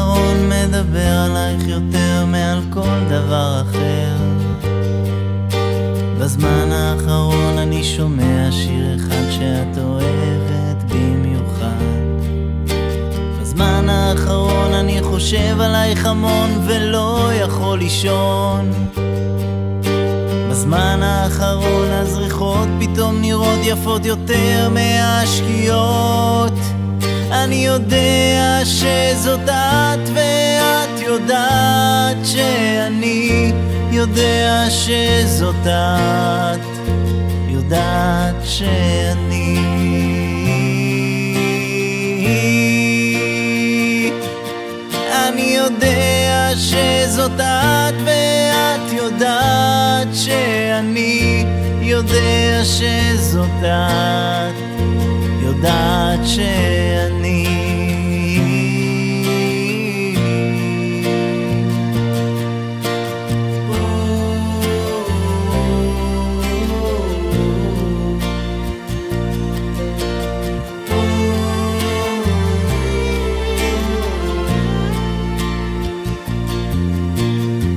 האחרון מדבר עלייך יותר מעל כל דבר אחר. בזמן האחרון אני שומע שיר אחד שאת אוהבת במיוחד. בזמן האחרון אני חושב עלייך המון ולא יכול לישון. בזמן האחרון הזריחות פתאום נראות יפות יותר מהשקיעות. אני יודע שזאת את ואת יודעת שאני יודע שזאת את, יודעת שאני. אני יודע שזאת את ואת יודעת שאני יודע שזאת את, יודעת שאני.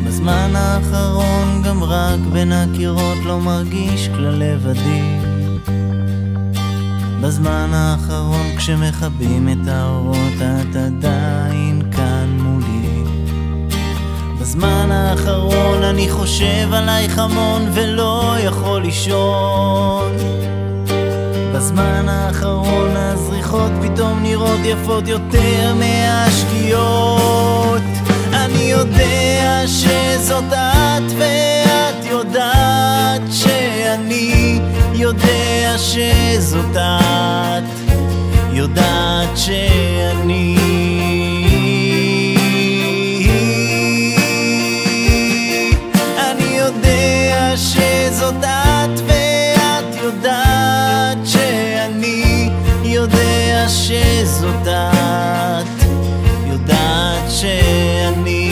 בזמן האחרון גם רק בין הקירות לא מרגיש כלל לבדי. בזמן האחרון כשמכבים את האורות את עדיין כאן מולי. בזמן האחרון אני חושב עלייך המון ולא יכול לישון. בזמן האחרון הזריחות פתאום נראות יפות יותר מהשקיעות. אני יודע שזאת את ואת יודעת שאני יודע שזאת את, יודעת שאני. אני יודע שזאת את ואת יודעת שאני יודע שזאת את, יודעת שאני.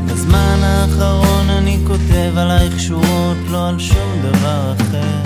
בזמן האחרון אני כותב עלייך שורות, לא על שום דבר אחר.